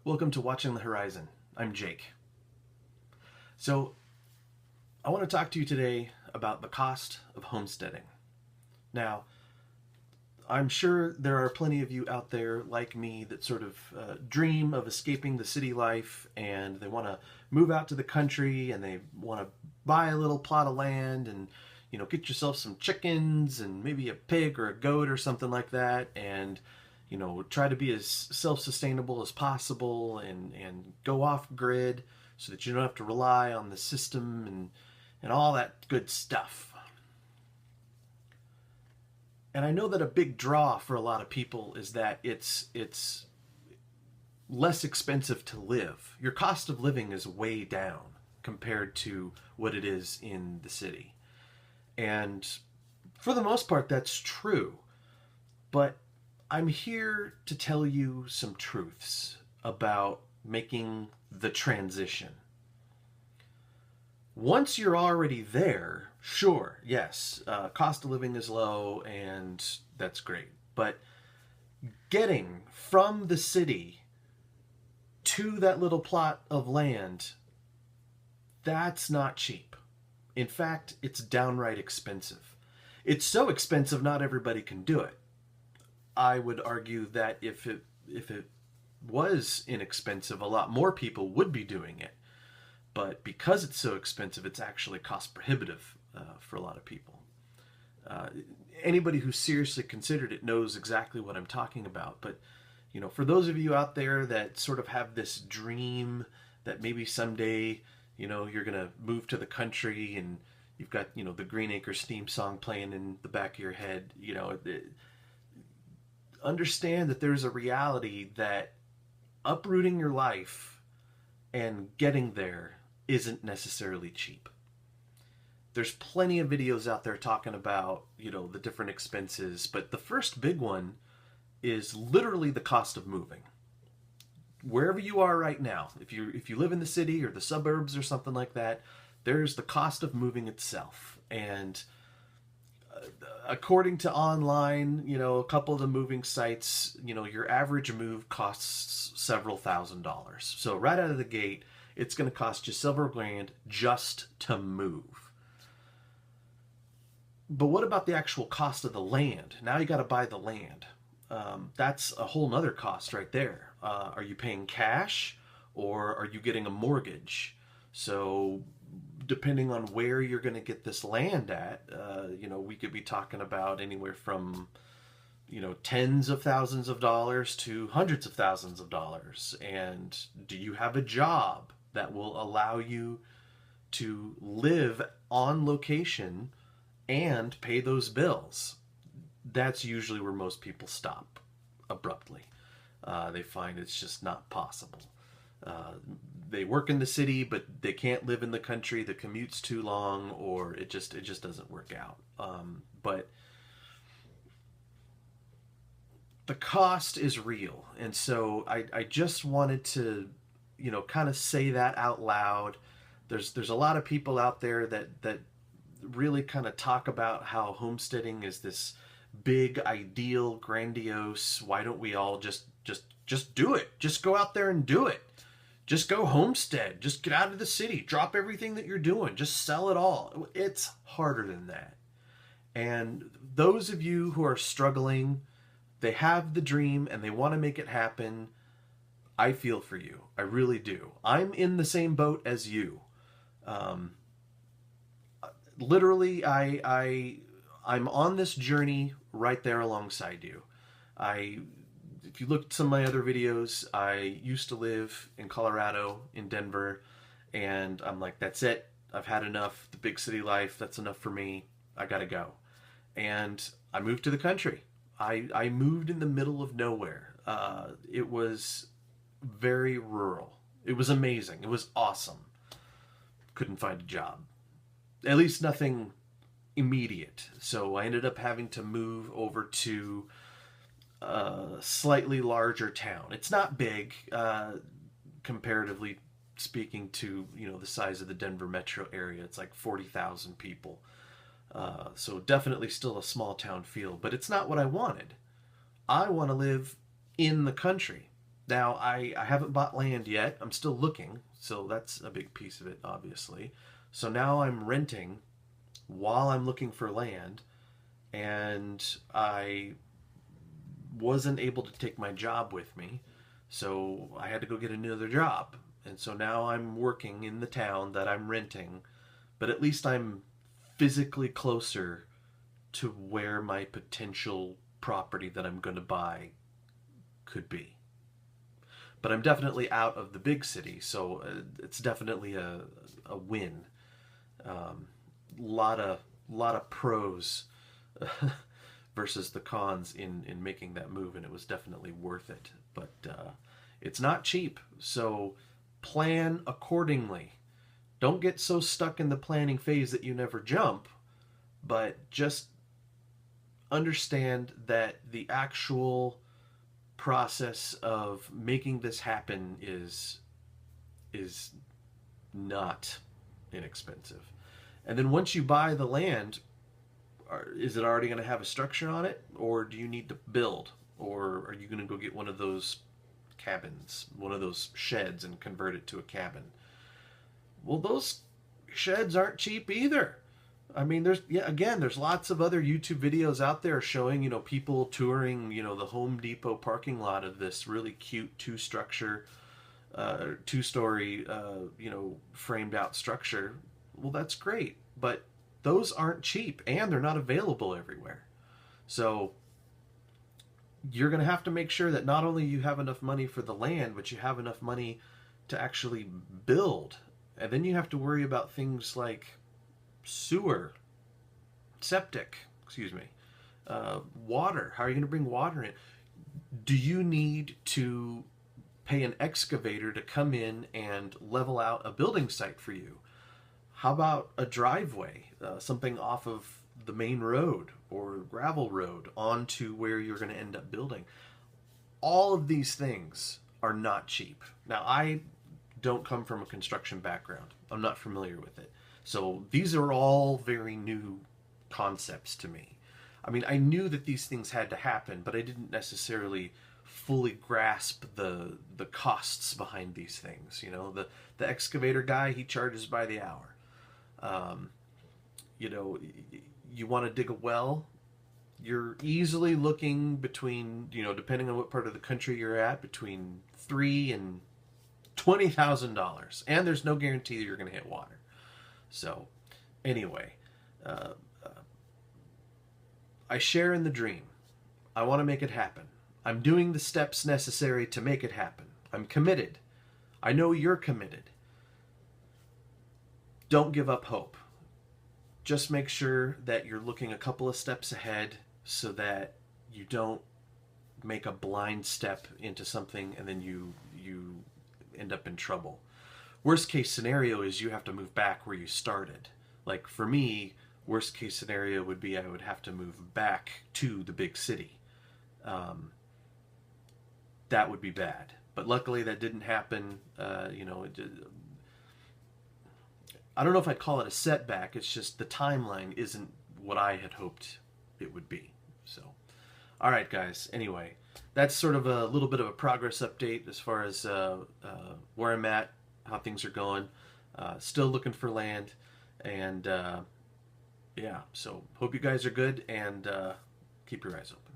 Welcome to Watching the Horizon. I'm Jake. So, I want to talk to you today about the cost of homesteading. Now, I'm sure there are plenty of you out there like me that sort of dream of escaping the city life and they want to move out to the country and they want to buy a little plot of land and get yourself some chickens and maybe a pig or a goat or something like that and try to be as self-sustainable as possible and go off grid so that you don't have to rely on the system and all that good stuff. And I know that a big draw for a lot of people is that it's less expensive to live. Your cost of living is way down compared to what it is in the city. And for the most part, that's true. But I'm here to tell you some truths about making the transition. Once you're already there, sure, yes, cost of living is low and that's great. But getting from the city to that little plot of land, that's not cheap. In fact, it's downright expensive. It's so expensive not everybody can do it. I would argue that if it was inexpensive, a lot more people would be doing it. But because it's so expensive, it's actually cost prohibitive for a lot of people. Uh, Anybody who seriously considered it knows exactly what I'm talking about. But for those of you out there that sort of have this dream that maybe someday, you're gonna move to the country and you've got the Green Acres theme song playing in the back of your head, understand that there's a reality that uprooting your life and getting there isn't necessarily cheap. There's plenty of videos out there talking about, the different expenses, but the first big one is literally the cost of moving. Wherever you are right now, if you live in the city or the suburbs or something like that, there's the cost of moving itself. And according to online, a couple of the moving sites, your average move costs several $1,000s. So right out of the gate, it's going to cost you several grand just to move. But what about the actual cost of the land? Now you got to buy the land. That's a whole nother cost right there. Are you paying cash or are you getting a mortgage? So depending on where you're going to get this land at, we could be talking about anywhere from, tens of thousands of dollars to hundreds of thousands of dollars. And do you have a job that will allow you to live on location and pay those bills? That's usually where most people stop abruptly. They find it's just not possible. They work in the city, but they can't live in the country. The commute's too long, or it just doesn't work out. But the cost is real, and so I just wanted to, kind of say that out loud. There's a lot of people out there that really kind of talk about how homesteading is this big, ideal, grandiose. Why don't we all just do it? Just go out there and do it. Just go homestead. Just get out of the city. Drop everything that you're doing. Just sell it all. It's harder than that. And those of you who are struggling, they have the dream and they want to make it happen. I feel for you. I really do. I'm in the same boat as you. Literally, I'm on this journey right there alongside you. If you look at some of my other videos, I used to live in Colorado, in Denver, and I'm like, that's it. I've had enough. The big city life, that's enough for me. I gotta go. And I moved to the country. I moved in the middle of nowhere. It was very rural. It was amazing. It was awesome. Couldn't find a job. At least nothing immediate. So I ended up having to move over to a slightly larger town. It's not big, comparatively speaking to the size of the Denver metro area. It's like 40,000 people. So definitely still a small town feel, but it's not what I wanted. I want to live in the country. Now, I haven't bought land yet. I'm still looking, so that's a big piece of it, obviously. So now I'm renting while I'm looking for land, and I wasn't able to take my job with me, so I had to go get another job. And so now I'm working in the town that I'm renting, but at least I'm physically closer to where my potential property that I'm going to buy could be. But I'm definitely out of the big city, so it's definitely a win. Lot of pros versus the cons in making that move, and it was definitely worth it. But it's not cheap, so plan accordingly. Don't get so stuck in the planning phase that you never jump, but just understand that the actual process of making this happen is not inexpensive. And then once you buy the land, is it already going to have a structure on it, or do you need to build, or are you going to go get one of those cabins, one of those sheds, and convert it to a cabin? Well, those sheds aren't cheap either. I mean, there's lots of other YouTube videos out there showing, people touring, the Home Depot parking lot of this really cute two-story, framed out structure. Well, that's great, but those aren't cheap, and they're not available everywhere. So you're going to have to make sure that not only you have enough money for the land, but you have enough money to actually build. And then you have to worry about things like septic, water. How are you going to bring water in? Do you need to pay an excavator to come in and level out a building site for you? How about a driveway, something off of the main road or gravel road onto where you're going to end up building? All of these things are not cheap. Now, I don't come from a construction background. I'm not familiar with it. So these are all very new concepts to me. I mean, I knew that these things had to happen, but I didn't necessarily fully grasp the costs behind these things. The excavator guy, he charges by the hour. You want to dig a well, you're easily looking between, depending on what part of the country you're at, between $3,000 and $20,000, and there's no guarantee that you're going to hit water. So, anyway, I share in the dream. I want to make it happen. I'm doing the steps necessary to make it happen. I'm committed. I know you're committed. Don't give up hope. Just make sure that you're looking a couple of steps ahead so that you don't make a blind step into something and then you end up in trouble. Worst case scenario is you have to move back where you started. Like for me, worst case scenario would be I would have to move back to the big city. That would be bad. But luckily that didn't happen. I don't know if I'd call it a setback. It's just the timeline isn't what I had hoped it would be. So, all right, guys. Anyway, that's sort of a little bit of a progress update as far as where I'm at, how things are going. Still looking for land, and yeah. So hope you guys are good, and keep your eyes open.